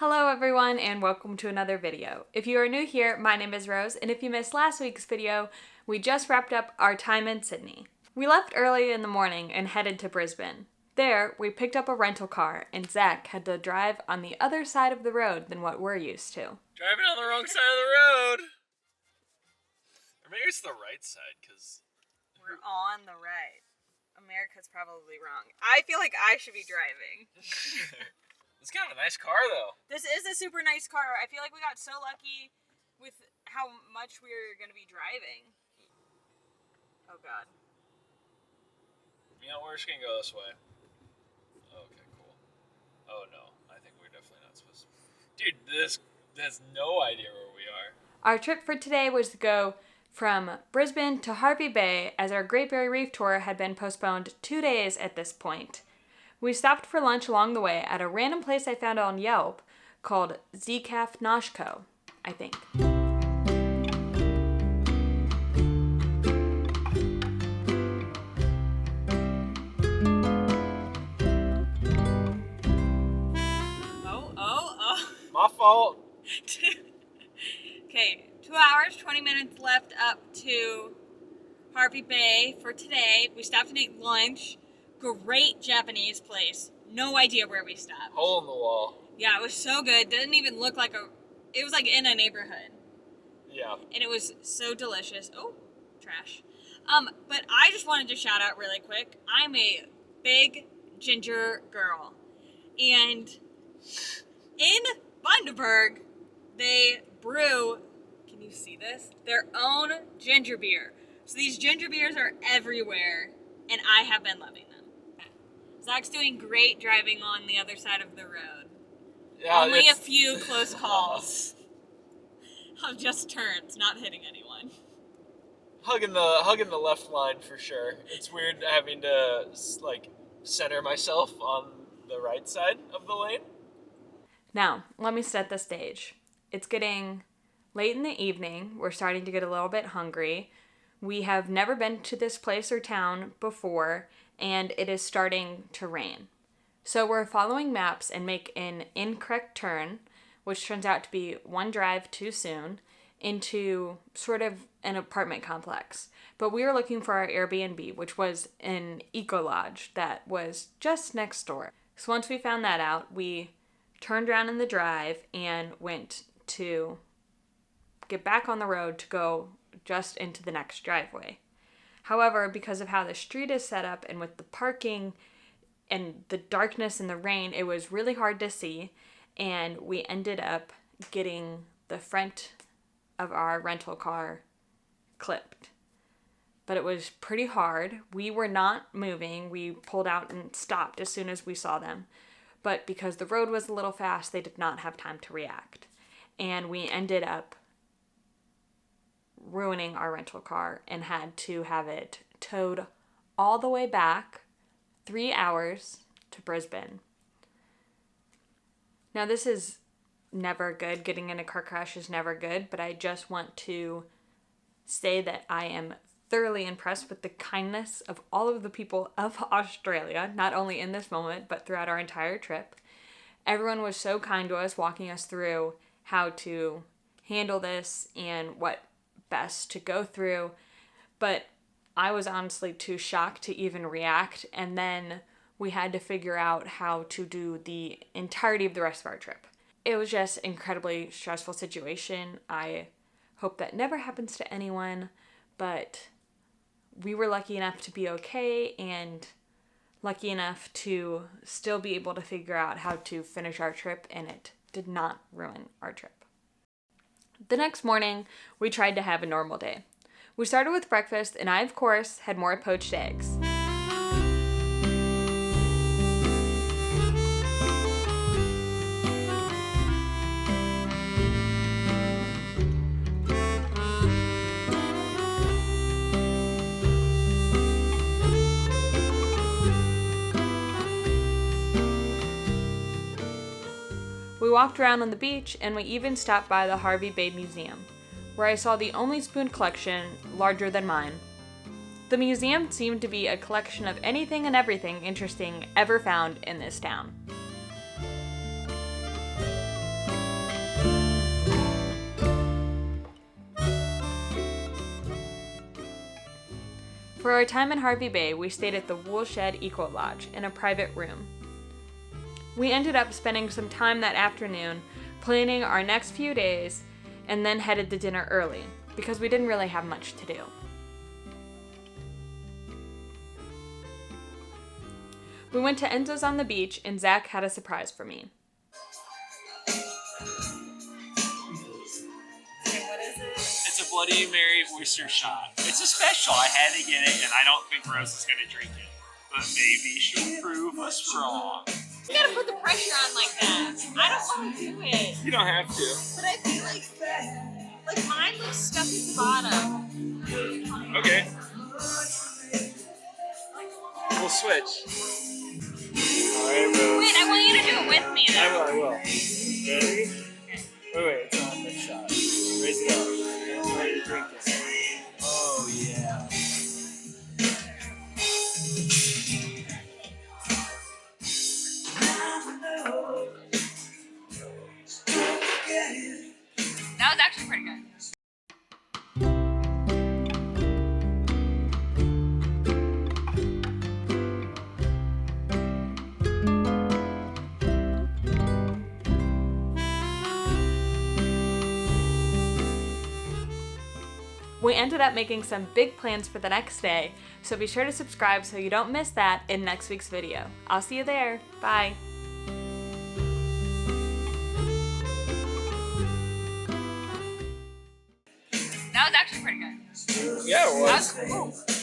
Hello everyone and welcome to another video. If you are new here, my name is Rose, and if you missed last week's video, we just wrapped up our time in Sydney. We left early in the morning and headed to Brisbane. There, we picked up a rental car and Zach had to drive on the other side of the road than what we're used to. Driving on the wrong side of the road! Or maybe it's the right side, because... We're on the right. America's probably wrong. I feel like I should be driving. It's kind of a nice car, though. This is a super nice car. I feel like we got so lucky with how much we're going to be driving. Oh, God. You know, we're just going to go this way. Okay, cool. Oh, no. I think we're definitely not supposed to... Dude, this has no idea where we are. Our trip for today was to go from Brisbane to Hervey Bay, as our Great Barrier Reef tour had been postponed 2 days at this point. We stopped for lunch along the way at a random place I found on Yelp called Zcaf Noshko, I think. My fault. Okay, 2 hours, 20 minutes left up to Hervey Bay for today. We stopped and ate lunch. Great Japanese place. No idea where we stopped. Hole in the wall. Yeah, it was so good. Didn't even look like it was like in a neighborhood. Yeah. And it was so delicious. Oh, trash. But I just wanted to shout out really quick. I'm a big ginger girl. And in Bundaberg, they brew, can you see this? Their own ginger beer. So these ginger beers are everywhere, and I have been loving them. Zach's doing great driving on the other side of the road. Yeah, Only a few close calls of just turns, not hitting anyone. Hugging the left line for sure. It's weird having to center myself on the right side of the lane. Now, let me set the stage. It's getting late in the evening. We're starting to get a little bit hungry. We have never been to this place or town before, and it is starting to rain. So we're following maps and make an incorrect turn, which turns out to be one drive too soon, into sort of an apartment complex. But we were looking for our Airbnb, which was an eco lodge that was just next door. So once we found that out, we turned around in the drive and went to get back on the road to go just into the next driveway. However, because of how the street is set up and with the parking and the darkness and the rain, it was really hard to see, and we ended up getting the front of our rental car clipped. But it was pretty hard. We were not moving. We pulled out and stopped as soon as we saw them. But because the road was a little fast, they did not have time to react. And we ended up ruining our rental car and had to have it towed all the way back 3 hours to Brisbane. Now, this is never good. Getting in a car crash is never good, but I just want to say that I am thoroughly impressed with the kindness of all of the people of Australia, not only in this moment, but throughout our entire trip. Everyone was so kind to us, walking us through how to handle this and what best to go through, but I was honestly too shocked to even react, and then we had to figure out how to do the entirety of the rest of our trip. It was just an incredibly stressful situation. I hope that never happens to anyone, but we were lucky enough to be okay and lucky enough to still be able to figure out how to finish our trip, and it did not ruin our trip. The next morning, we tried to have a normal day. We started with breakfast, and I, of course, had more poached eggs. We walked around on the beach, and we even stopped by the Hervey Bay Museum, where I saw the only spoon collection larger than mine. The museum seemed to be a collection of anything and everything interesting ever found in this town. For our time in Hervey Bay, we stayed at the Woolshed Eco Lodge in a private room. We ended up spending some time that afternoon planning our next few days and then headed to dinner early because we didn't really have much to do. We went to Enzo's on the beach and Zach had a surprise for me. It's a Bloody Mary oyster shot. It's a special. I had to get it, and I don't think Rose is going to drink it. But maybe she'll prove us wrong. You gotta put the pressure on like that. I don't want to do it. You don't have to. But I feel like mine looks stuck at the bottom. Okay. We'll switch. Alright, Rose. Wait, I want you to do it with me though. I will. Ready? Wait, it's on the shot. Raise it up. I'm ready to drink it. Oh, yeah. That was actually pretty good. We ended up making some big plans for the next day, so be sure to subscribe so you don't miss that in next week's video. I'll see you there. Bye. That was actually pretty good. Yeah, it was. That was cool.